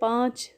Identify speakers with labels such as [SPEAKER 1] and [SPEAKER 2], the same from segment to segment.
[SPEAKER 1] 5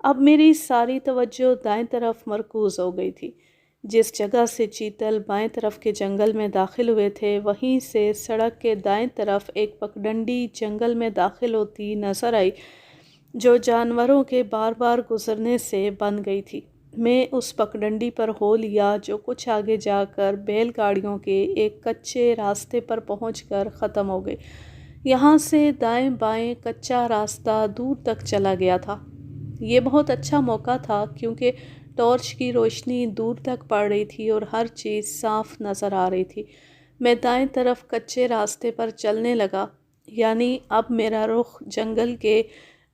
[SPEAKER 1] اب میری ساری توجہ دائیں طرف مرکوز ہو گئی تھی۔ جس جگہ سے چیتل بائیں طرف کے جنگل میں داخل ہوئے تھے، وہیں سے سڑک کے دائیں طرف ایک پگڈنڈی جنگل میں داخل ہوتی نظر آئی، جو جانوروں کے بار بار گزرنے سے بن گئی تھی۔ میں اس پگڈنڈی پر ہو لیا، جو کچھ آگے جا کر بیل گاڑیوں کے ایک کچے راستے پر پہنچ کر ختم ہو گئی۔ یہاں سے دائیں بائیں کچا راستہ دور تک چلا گیا تھا۔ یہ بہت اچھا موقع تھا کیونکہ ٹارچ کی روشنی دور تک پڑ رہی تھی اور ہر چیز صاف نظر آ رہی تھی۔ میں دائیں طرف کچے راستے پر چلنے لگا، یعنی اب میرا رخ جنگل کے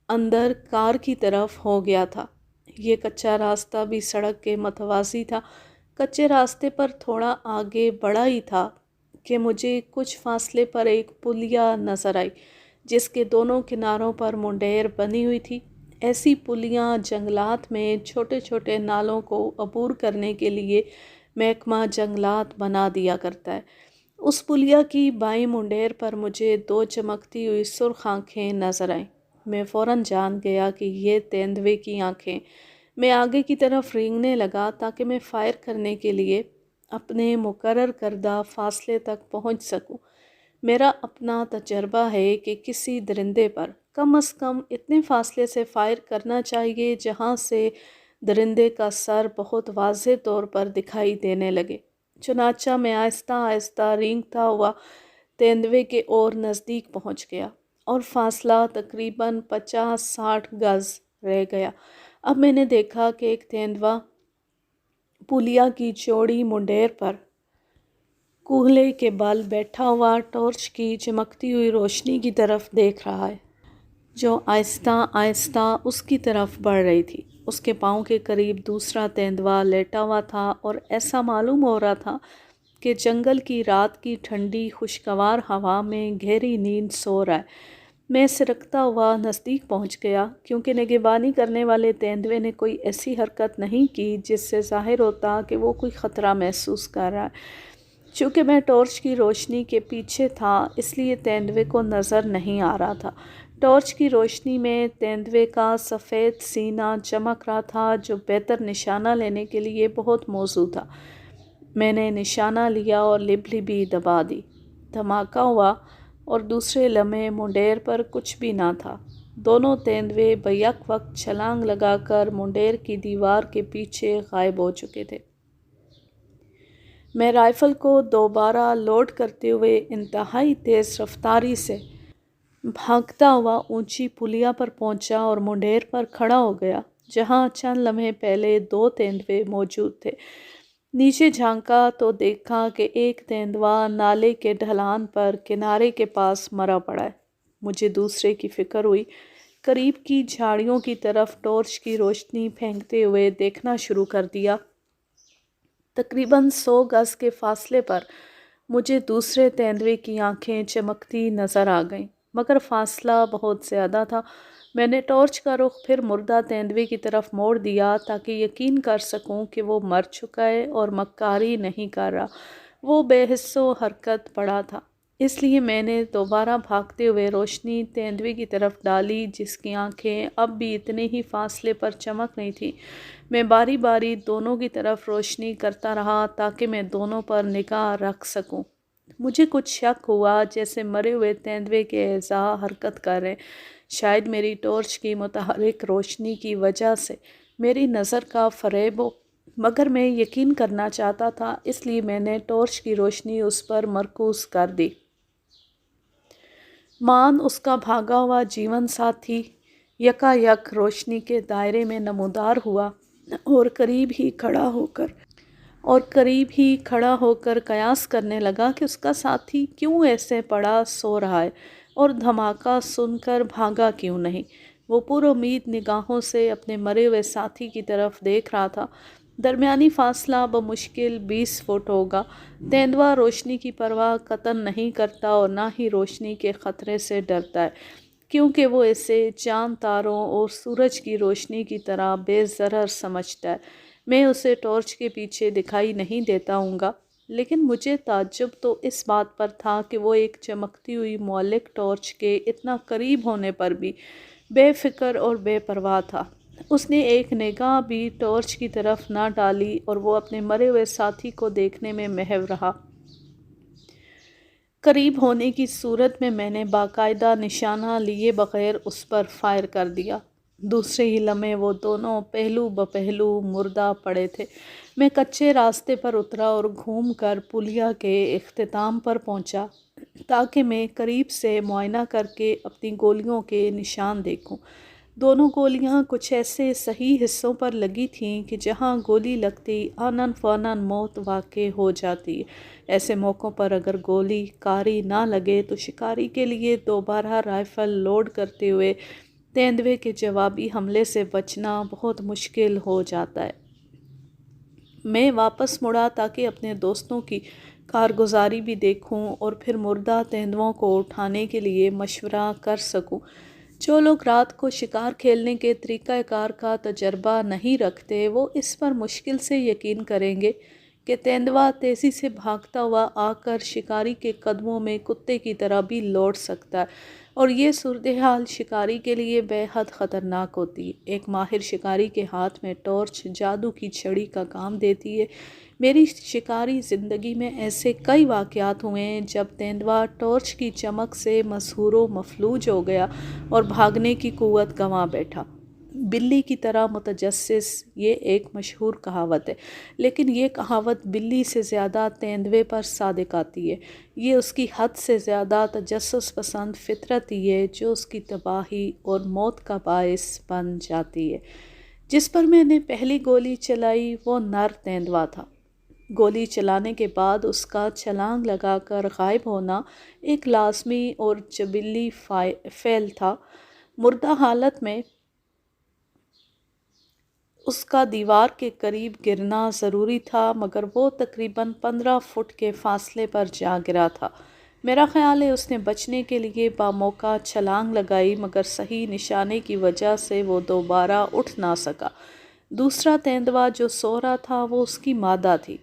[SPEAKER 1] اندر کار کی طرف ہو گیا تھا۔ یہ کچا راستہ بھی سڑک کے متوازی تھا۔ کچے راستے پر تھوڑا آگے بڑھا ہی تھا کہ مجھے کچھ فاصلے پر ایک پلیا نظر آئی، جس کے دونوں کناروں پر منڈیر بنی ہوئی تھی۔ ایسی پلیاں جنگلات میں چھوٹے چھوٹے نالوں کو عبور کرنے کے لیے محکمہ جنگلات بنا دیا کرتا ہے۔ اس پلیا کی بائیں منڈیر پر مجھے دو چمکتی ہوئی سرخ آنکھیں نظر آئیں۔ میں فوراً جان گیا کہ یہ تیندوے کی آنکھیں۔ میں آگے کی طرف رینگنے لگا تاکہ میں فائر کرنے کے لیے اپنے مقرر کردہ فاصلے تک پہنچ سکوں۔ میرا اپنا تجربہ ہے کہ کسی درندے پر کم از کم اتنے فاصلے سے فائر کرنا چاہیے جہاں سے درندے کا سر بہت واضح طور پر دکھائی دینے لگے۔ چنانچہ میں آہستہ آہستہ رینگتا ہوا تیندوے کے اور نزدیک پہنچ گیا اور فاصلہ تقریباً 50-60 گز رہ گیا۔ اب میں نے دیکھا کہ ایک تیندوا پولیا کی چوڑی منڈیر پر کوہلے کے بل بیٹھا ہوا ٹارچ کی چمکتی ہوئی روشنی کی طرف دیکھ رہا ہے، جو آہستہ آہستہ اس کی طرف بڑھ رہی تھی۔ اس کے پاؤں کے قریب دوسرا تیندوا لیٹا ہوا تھا اور ایسا معلوم ہو رہا تھا کہ جنگل کی رات کی ٹھنڈی خوشگوار ہوا میں گہری نیند سو رہا ہے۔ میں سرکتا ہوا نزدیک پہنچ گیا، کیونکہ نگہبانی کرنے والے تیندوے نے کوئی ایسی حرکت نہیں کی جس سے ظاہر ہوتا کہ وہ کوئی خطرہ محسوس کر رہا ہے۔ چونکہ میں ٹارچ کی روشنی کے پیچھے تھا، اس لیے تیندوے کو نظر نہیں آ رہا تھا۔ ٹارچ کی روشنی میں تیندوے کا سفید سینہ چمک رہا تھا، جو بہتر نشانہ لینے کے لیے بہت موزوں تھا۔ میں نے نشانہ لیا اور لبلبی دبا دی۔ دھماکہ ہوا اور دوسرے لمحے منڈیر پر کچھ بھی نہ تھا۔ دونوں تیندوے بیک وقت چھلانگ لگا کر منڈیر کی دیوار کے پیچھے غائب ہو چکے تھے۔ میں رائفل کو دوبارہ لوڈ کرتے ہوئے انتہائی تیز رفتاری سے بھاگتا ہوا اونچی پلیا پر پہنچا اور منڈیر پر کھڑا ہو گیا، جہاں چند لمحے پہلے دو تیندوے موجود تھے۔ نیچے جھانکا تو دیکھا کہ ایک تیندوا نالے کے ڈھلان پر کنارے کے پاس مرا پڑا ہے۔ مجھے دوسرے کی فکر ہوئی۔ قریب کی جھاڑیوں کی طرف ٹارچ کی روشنی پھینکتے ہوئے دیکھنا شروع کر دیا۔ تقریباً 100 گز کے فاصلے پر مجھے دوسرے تیندوے کی آنکھیں چمکتی نظر آ گئیں، مگر فاصلہ بہت زیادہ تھا۔ میں نے ٹارچ کا رخ پھر مردہ تیندوے کی طرف موڑ دیا تاکہ یقین کر سکوں کہ وہ مر چکا ہے اور مکاری نہیں کر رہا۔ وہ بے حس و حرکت پڑا تھا، اس لیے میں نے دوبارہ بھاگتے ہوئے روشنی تیندوے کی طرف ڈالی، جس کی آنکھیں اب بھی اتنے ہی فاصلے پر چمک رہی تھیں۔ میں باری باری دونوں کی طرف روشنی کرتا رہا تاکہ میں دونوں پر نگاہ رکھ سکوں۔ مجھے کچھ شک ہوا جیسے مرے ہوئے تیندوے کے اعضاء حرکت کر رہے۔ شاید میری ٹارچ کی متحرک روشنی کی وجہ سے میری نظر کا فریب ہو، مگر میں یقین کرنا چاہتا تھا، اس لیے میں نے ٹارچ کی روشنی اس پر مرکوز کر دی۔ مان اس کا بھاگا ہوا جیون ساتھی یکایک روشنی کے دائرے میں نمودار ہوا اور قریب ہی کھڑا ہو کر قیاس کرنے لگا کہ اس کا ساتھی کیوں ایسے پڑا سو رہا ہے اور دھماکہ سن کر بھاگا کیوں نہیں۔ وہ پر امید نگاہوں سے اپنے مرے ہوئے ساتھی کی طرف دیکھ رہا تھا۔ درمیانی فاصلہ بمشکل 20 فٹ ہوگا۔ تیندوا روشنی کی پرواہ قطعاً نہیں کرتا اور نہ ہی روشنی کے خطرے سے ڈرتا ہے، کیونکہ وہ اسے چاند، تاروں اور سورج کی روشنی کی طرح بے ضرر سمجھتا ہے۔ میں اسے ٹارچ کے پیچھے دکھائی نہیں دیتا ہوں گا، لیکن مجھے تعجب تو اس بات پر تھا کہ وہ ایک چمکتی ہوئی معلق ٹارچ کے اتنا قریب ہونے پر بھی بے فکر اور بے پرواہ تھا۔ اس نے ایک نگاہ بھی ٹارچ کی طرف نہ ڈالی اور وہ اپنے مرے ہوئے ساتھی کو دیکھنے میں محو رہا۔ قریب ہونے کی صورت میں نے باقاعدہ نشانہ لیے بغیر اس پر فائر کر دیا۔ دوسرے ہی لمحے وہ دونوں پہلو بپہلو مردہ پڑے تھے۔ میں کچے راستے پر اترا اور گھوم کر پلیا کے اختتام پر پہنچا تاکہ میں قریب سے معائنہ کر کے اپنی گولیوں کے نشان دیکھوں۔ دونوں گولیاں کچھ ایسے صحیح حصوں پر لگی تھیں کہ جہاں گولی لگتی آنن فانن موت واقع ہو جاتی ہے۔ ایسے موقعوں پر اگر گولی کاری نہ لگے تو شکاری کے لیے دوبارہ رائفل لوڈ کرتے ہوئے تیندوے کے جوابی حملے سے بچنا بہت مشکل ہو جاتا ہے۔ میں واپس مڑا تاکہ اپنے دوستوں کی کارگزاری بھی دیکھوں اور پھر مردہ تیندووں کو اٹھانے کے لیے مشورہ کر سکوں۔ جو لوگ رات کو شکار کھیلنے کے طریقہ کار کا تجربہ نہیں رکھتے وہ اس پر مشکل سے یقین کریں گے کہ تیندوا تیزی سے بھاگتا ہوا آ کر شکاری کے قدموں میں کتے کی طرح بھی لوٹ سکتا ہے، اور یہ صورتحال شکاری کے لیے بے حد خطرناک ہوتی ہے۔ ایک ماہر شکاری کے ہاتھ میں ٹارچ جادو کی چھڑی کا کام دیتی ہے۔ میری شکاری زندگی میں ایسے کئی واقعات ہوئے ہیں جب تیندوا ٹارچ کی چمک سے مسحور و مفلوج ہو گیا اور بھاگنے کی قوت گنوا بیٹھا۔ بلی کی طرح متجسس، یہ ایک مشہور کہاوت ہے، لیکن یہ کہاوت بلی سے زیادہ تیندوے پر صادق آتی ہے۔ یہ اس کی حد سے زیادہ تجسس پسند فطرت ہی ہے جو اس کی تباہی اور موت کا باعث بن جاتی ہے۔ جس پر میں نے پہلی گولی چلائی وہ نر تیندوا تھا۔ گولی چلانے کے بعد اس کا چھلانگ لگا کر غائب ہونا ایک لازمی اور جبلی فعل تھا۔ مردہ حالت میں اس کا دیوار کے قریب گرنا ضروری تھا، مگر وہ تقریباً 15 فٹ کے فاصلے پر جا گرا تھا۔ میرا خیال ہے اس نے بچنے کے لیے باموقع چھلانگ لگائی، مگر صحیح نشانے کی وجہ سے وہ دوبارہ اٹھ نہ سکا۔ دوسرا تیندوا جو سو رہا تھا وہ اس کی مادہ تھی۔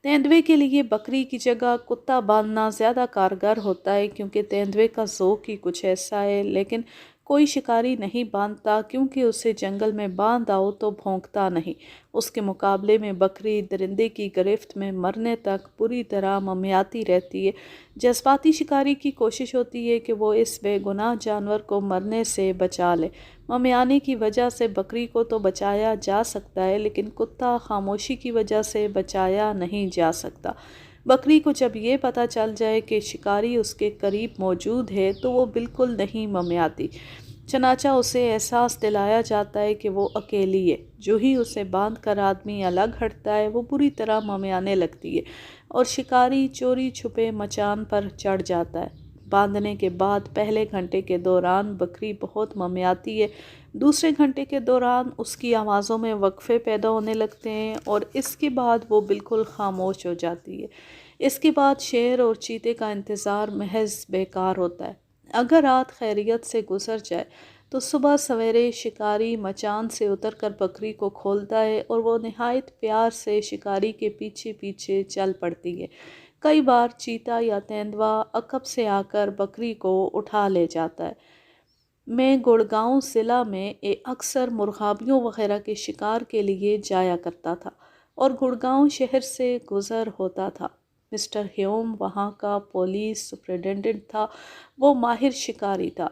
[SPEAKER 1] تیندوے کے لیے بکری کی جگہ کتا باندھنا زیادہ کارگر ہوتا ہے کیونکہ تیندوے کا ذوق ہی کچھ ایسا ہے، لیکن کوئی شکاری نہیں باندھتا کیونکہ اسے جنگل میں باندھ آؤ تو بھونکتا نہیں۔ اس کے مقابلے میں بکری درندے کی گرفت میں مرنے تک پوری طرح ممیاتی رہتی ہے۔ جذباتی شکاری کی کوشش ہوتی ہے کہ وہ اس بے گناہ جانور کو مرنے سے بچا لے۔ ممیانے کی وجہ سے بکری کو تو بچایا جا سکتا ہے لیکن کتا خاموشی کی وجہ سے بچایا نہیں جا سکتا۔ بکری کو جب یہ پتہ چل جائے کہ شکاری اس کے قریب موجود ہے تو وہ بالکل نہیں ممیاتی، چنانچہ اسے احساس دلایا جاتا ہے کہ وہ اکیلی ہے۔ جو ہی اسے باندھ کر آدمی الگ ہٹتا ہے وہ بری طرح ممیانے لگتی ہے اور شکاری چوری چھپے مچان پر چڑھ جاتا ہے۔ باندھنے کے بعد پہلے گھنٹے کے دوران بکری بہت ممیاتی ہے، دوسرے گھنٹے کے دوران اس کی آوازوں میں وقفے پیدا ہونے لگتے ہیں اور اس کے بعد وہ بالکل خاموش ہو جاتی ہے۔ اس کے بعد شیر اور چیتے کا انتظار محض بیکار ہوتا ہے۔ اگر رات خیریت سے گزر جائے تو صبح سویرے شکاری مچان سے اتر کر بکری کو کھولتا ہے اور وہ نہایت پیار سے شکاری کے پیچھے پیچھے چل پڑتی ہے۔ کئی بار چیتا یا تیندوا عقب سے آ کر بکری کو اٹھا لے جاتا ہے۔ میں گڑگاؤں ضلع میں اکثر مرغابیوں وغیرہ کے شکار کے لیے جایا کرتا تھا اور گڑگاؤں شہر سے گزر ہوتا تھا۔ مسٹر ہیوم وہاں کا پولیس سپرنٹنڈنٹ تھا۔ وہ ماہر شکاری تھا۔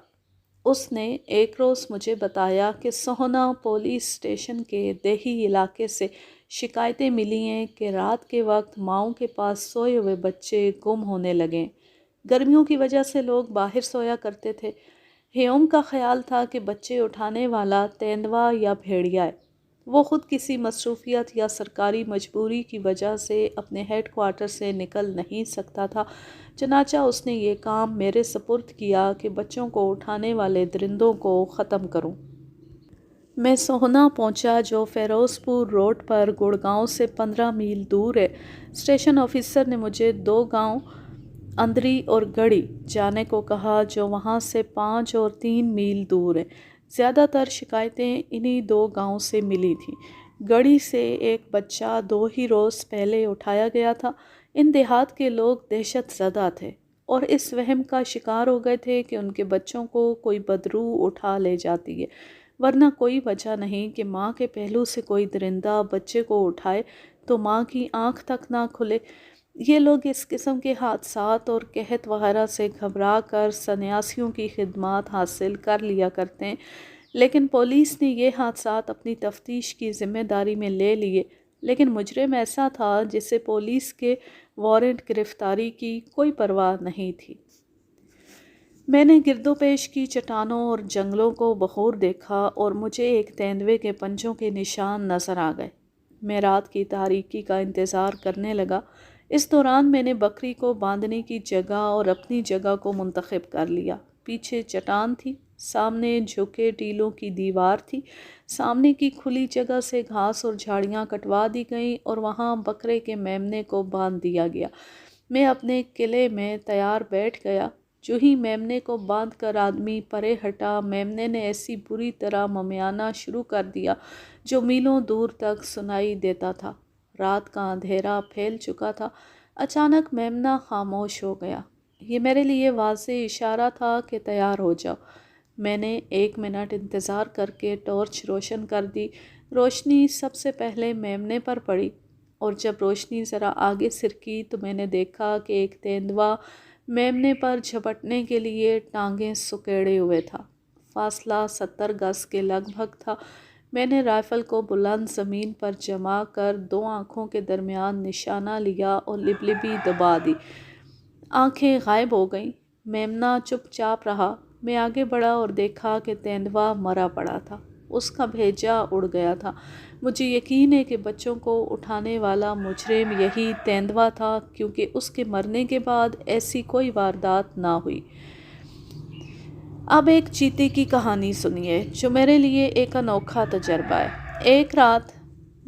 [SPEAKER 1] اس نے ایک روز مجھے بتایا کہ سوہنا پولیس اسٹیشن کے دیہی علاقے سے شکایتیں ملی ہیں کہ رات کے وقت ماؤں کے پاس سوئے ہوئے بچے گم ہونے لگے۔ گرمیوں کی وجہ سے لوگ باہر سویا کرتے تھے۔ ہیوم کا خیال تھا کہ بچے اٹھانے والا تیندوا یا بھیڑیا ہے۔ وہ خود کسی مصروفیت یا سرکاری مجبوری کی وجہ سے اپنے ہیڈ کوارٹر سے نکل نہیں سکتا تھا، چنانچہ اس نے یہ کام میرے سپرد کیا کہ بچوں کو اٹھانے والے درندوں کو ختم کروں۔ میں سوہنا پہنچا جو فیروز پور روڈ پر گڑگاؤں سے 15 میل دور ہے۔ اسٹیشن آفیسر نے مجھے 2 گاؤں اندری اور گڑھی جانے کو کہا جو وہاں سے 5 اور 3 میل دور ہے۔ زیادہ تر شکایتیں انہی 2 گاؤں سے ملی تھیں۔ گڑھی سے ایک بچہ 2 ہی روز پہلے اٹھایا گیا تھا۔ ان دیہات کے لوگ دہشت زدہ تھے اور اس وہم کا شکار ہو گئے تھے کہ ان کے بچوں کو کوئی بدروح اٹھا لے جاتی ہے۔ ورنہ کوئی وجہ نہیں کہ ماں کے پہلو سے کوئی درندہ بچے کو اٹھائے تو ماں کی آنکھ تک نہ کھلے۔ یہ لوگ اس قسم کے حادثات اور قحط وغیرہ سے گھبرا کر سنیاسیوں کی خدمات حاصل کر لیا کرتے ہیں، لیکن پولیس نے یہ حادثات اپنی تفتیش کی ذمہ داری میں لے لیے، لیکن مجرم ایسا تھا جسے پولیس کے وارنٹ گرفتاری کی کوئی پرواہ نہیں تھی۔ میں نے گرد و پیش کی چٹانوں اور جنگلوں کو بخور دیکھا اور مجھے ایک تیندوے کے پنجوں کے نشان نظر آ گئے۔ میں رات کی تاریکی کا انتظار کرنے لگا۔ اس دوران میں نے بکری کو باندھنے کی جگہ اور اپنی جگہ کو منتخب کر لیا۔ پیچھے چٹان تھی، سامنے جھکے ٹیلوں کی دیوار تھی، سامنے کی کھلی جگہ سے گھاس اور جھاڑیاں کٹوا دی گئیں اور وہاں بکرے کے میمنے کو باندھ دیا گیا۔ میں اپنے قلعے میں تیار بیٹھ گیا۔ جو ہی میمنے کو باندھ کر آدمی پرے ہٹا، میمنے نے ایسی بری طرح ممیانا شروع کر دیا جو میلوں دور تک سنائی دیتا تھا۔ رات کا اندھیرا پھیل چکا تھا۔ اچانک میمنا خاموش ہو گیا۔ یہ میرے لیے واضح اشارہ تھا کہ تیار ہو جاؤ۔ میں نے 1 منٹ انتظار کر کے ٹارچ روشن کر دی۔ روشنی سب سے پہلے میمنے پر پڑی، اور جب روشنی ذرا آگے سرکی تو میں نے دیکھا کہ ایک تیندوا میمنے پر جھپٹنے کے لیے ٹانگیں سکیڑے ہوئے تھا۔ فاصلہ 70 گز کے لگ بھگ تھا۔ میں نے رائفل کو بلند زمین پر جما کر 2 آنکھوں کے درمیان نشانہ لیا اور لبلبی دبا دی۔ آنکھیں غائب ہو گئیں۔ میمنا چپ چاپ رہا۔ میں آگے بڑھا اور دیکھا کہ تیندوا مرا پڑا تھا۔ اس کا بھیجا اڑ گیا تھا۔ مجھے یقین ہے کہ بچوں کو اٹھانے والا مجرم یہی تیندوا تھا، کیونکہ اس کے مرنے کے بعد ایسی کوئی واردات نہ ہوئی۔ اب ایک چیتے کی کہانی سنیے، جو میرے لیے ایک انوکھا تجربہ ہے۔ ایک رات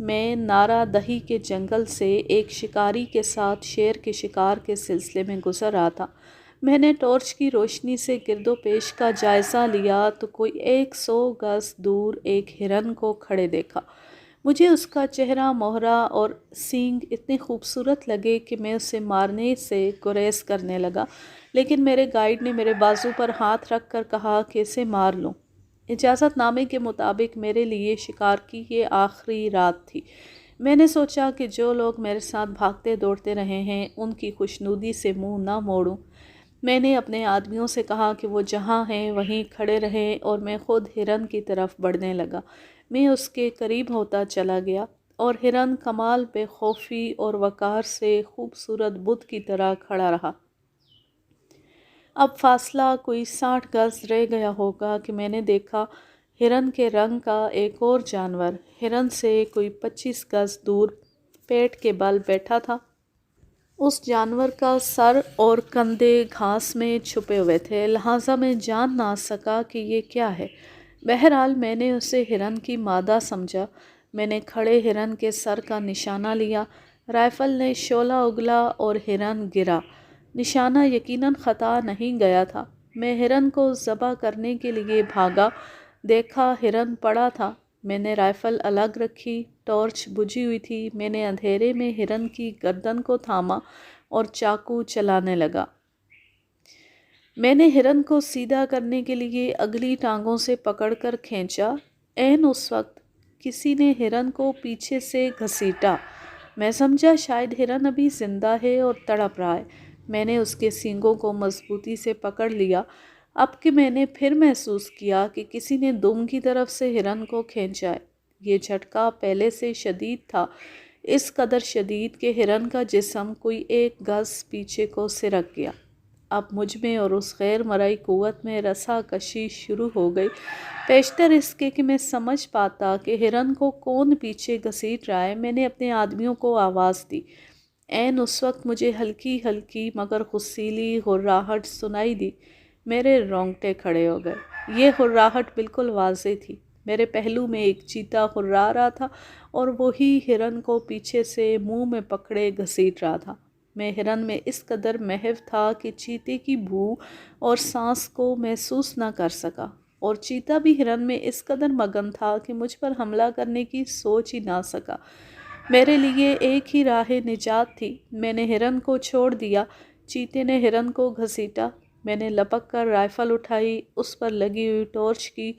[SPEAKER 1] میں نارا دہی کے جنگل سے ایک شکاری کے ساتھ شیر کے شکار کے سلسلے میں گزر رہا تھا۔ میں نے ٹارچ کی روشنی سے گرد و پیش کا جائزہ لیا تو کوئی 100 گز دور ایک ہرن کو کھڑے دیکھا۔ مجھے اس کا چہرہ مہرہ اور سینگ اتنے خوبصورت لگے کہ میں اسے مارنے سے گریز کرنے لگا، لیکن میرے گائیڈ نے میرے بازو پر ہاتھ رکھ کر کہا کہ اسے مار لوں۔ اجازت نامے کے مطابق میرے لیے شکار کی یہ آخری رات تھی۔ میں نے سوچا کہ جو لوگ میرے ساتھ بھاگتے دوڑتے رہے ہیں ان کی خوشنودی سے منہ نہ موڑوں۔ میں نے اپنے آدمیوں سے کہا کہ وہ جہاں ہیں وہیں کھڑے رہیں، اور میں خود ہرن کی طرف بڑھنے لگا۔ میں اس کے قریب ہوتا چلا گیا اور ہرن کمال بے خوفی اور وقار سے خوبصورت بت کی طرح کھڑا رہا۔ اب فاصلہ کوئی 60 گز رہ گیا ہوگا کہ میں نے دیکھا ہرن کے رنگ کا ایک اور جانور ہرن سے کوئی 25 گز دور پیٹ کے بل بیٹھا تھا۔ اس جانور کا سر اور کندھے گھاس میں چھپے ہوئے تھے، لہٰذا میں جان نہ سکا کہ یہ کیا ہے۔ بہرحال میں نے اسے ہرن کی مادہ سمجھا۔ میں نے کھڑے ہرن کے سر کا نشانہ لیا، رائفل نے شعلہ اگلا اور ہرن گرا۔ نشانہ یقیناً خطا نہیں گیا تھا۔ میں ہرن کو ذبح کرنے کے لیے بھاگا، دیکھا ہرن پڑا تھا۔ میں نے رائفل الگ رکھی، ٹارچ بجھی ہوئی تھی۔ میں نے اندھیرے میں ہرن کی گردن کو تھاما اور چاقو چلانے لگا۔ میں نے ہرن کو سیدھا کرنے کے لیے اگلی ٹانگوں سے پکڑ کر کھینچا۔ عین اس وقت کسی نے ہرن کو پیچھے سے گھسیٹا۔ میں سمجھا شاید ہرن ابھی زندہ ہے اور تڑپ رہا ہے۔ میں نے اس کے سینگوں کو مضبوطی سے پکڑ لیا۔ اب کہ میں نے پھر محسوس کیا کہ کسی نے دم کی طرف سے ہرن کو کھینچا ہے۔ یہ جھٹکا پہلے سے شدید تھا، اس قدر شدید کہ ہرن کا جسم کوئی 1 گز پیچھے کو سرک گیا۔ اب مجھ میں اور اس غیر مرئی قوت میں رسا کشی شروع ہو گئی۔ پیشتر اس کے کہ میں سمجھ پاتا کہ ہرن کو کون پیچھے گھسیٹ رہا ہے، میں نے اپنے آدمیوں کو آواز دی۔ عین اس وقت مجھے ہلکی ہلکی مگر غصیلی ہرراہٹ سنائی دی۔ میرے رونگٹے کھڑے ہو گئے۔ یہ ہرراہٹ بالکل واضح تھی۔ میرے پہلو میں ایک چیتا ہررا رہا تھا اور وہی ہرن کو پیچھے سے منہ میں پکڑے گھسیٹ رہا تھا۔ میں ہرن میں اس قدر محو تھا کہ چیتے کی بو اور سانس کو محسوس نہ کر سکا، اور چیتا بھی ہرن میں اس قدر مگن تھا کہ مجھ پر حملہ کرنے کی سوچ ہی نہ سکا۔ میرے لیے ایک ہی راہ نجات تھی۔ میں نے ہرن کو چھوڑ دیا، چیتے نے ہرن کو گھسیٹا۔ میں نے لپک کر رائفل اٹھائی، اس پر لگی ہوئی ٹارچ کی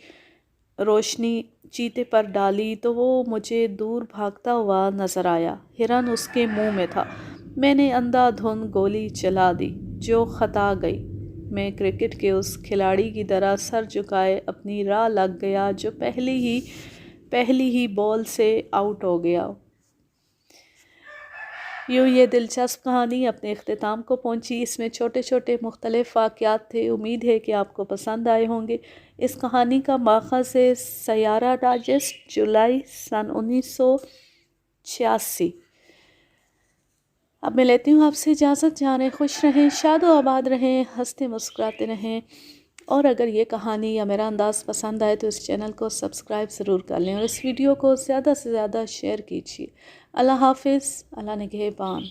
[SPEAKER 1] روشنی چیتے پر ڈالی تو وہ مجھے دور بھاگتا ہوا نظر آیا۔ ہرن اس کے منہ میں تھا۔ میں نے اندھا دھند گولی چلا دی جو خطا گئی۔ میں کرکٹ کے اس کھلاڑی کی طرح سر جھکائے اپنی راہ لگ گیا جو پہلی ہی بال سے آؤٹ ہو گیا۔ یوں یہ دلچسپ کہانی اپنے اختتام کو پہنچی۔ اس میں چھوٹے چھوٹے مختلف واقعات تھے۔ امید ہے کہ آپ کو پسند آئے ہوں گے۔ اس کہانی کا ماخذ ہے سیارہ ڈائجسٹ، جولائی سن 1986۔ اب میں لیتی ہوں آپ سے اجازت۔ جانے خوش رہیں، شاد و آباد رہیں، ہنستے مسکراتے رہیں۔ اور اگر یہ کہانی یا میرا انداز پسند آئے تو اس چینل کو سبسکرائب ضرور کر لیں اور اس ویڈیو کو زیادہ سے زیادہ شیئر کیجیے۔ اللہ حافظ، اللہ نگہبان۔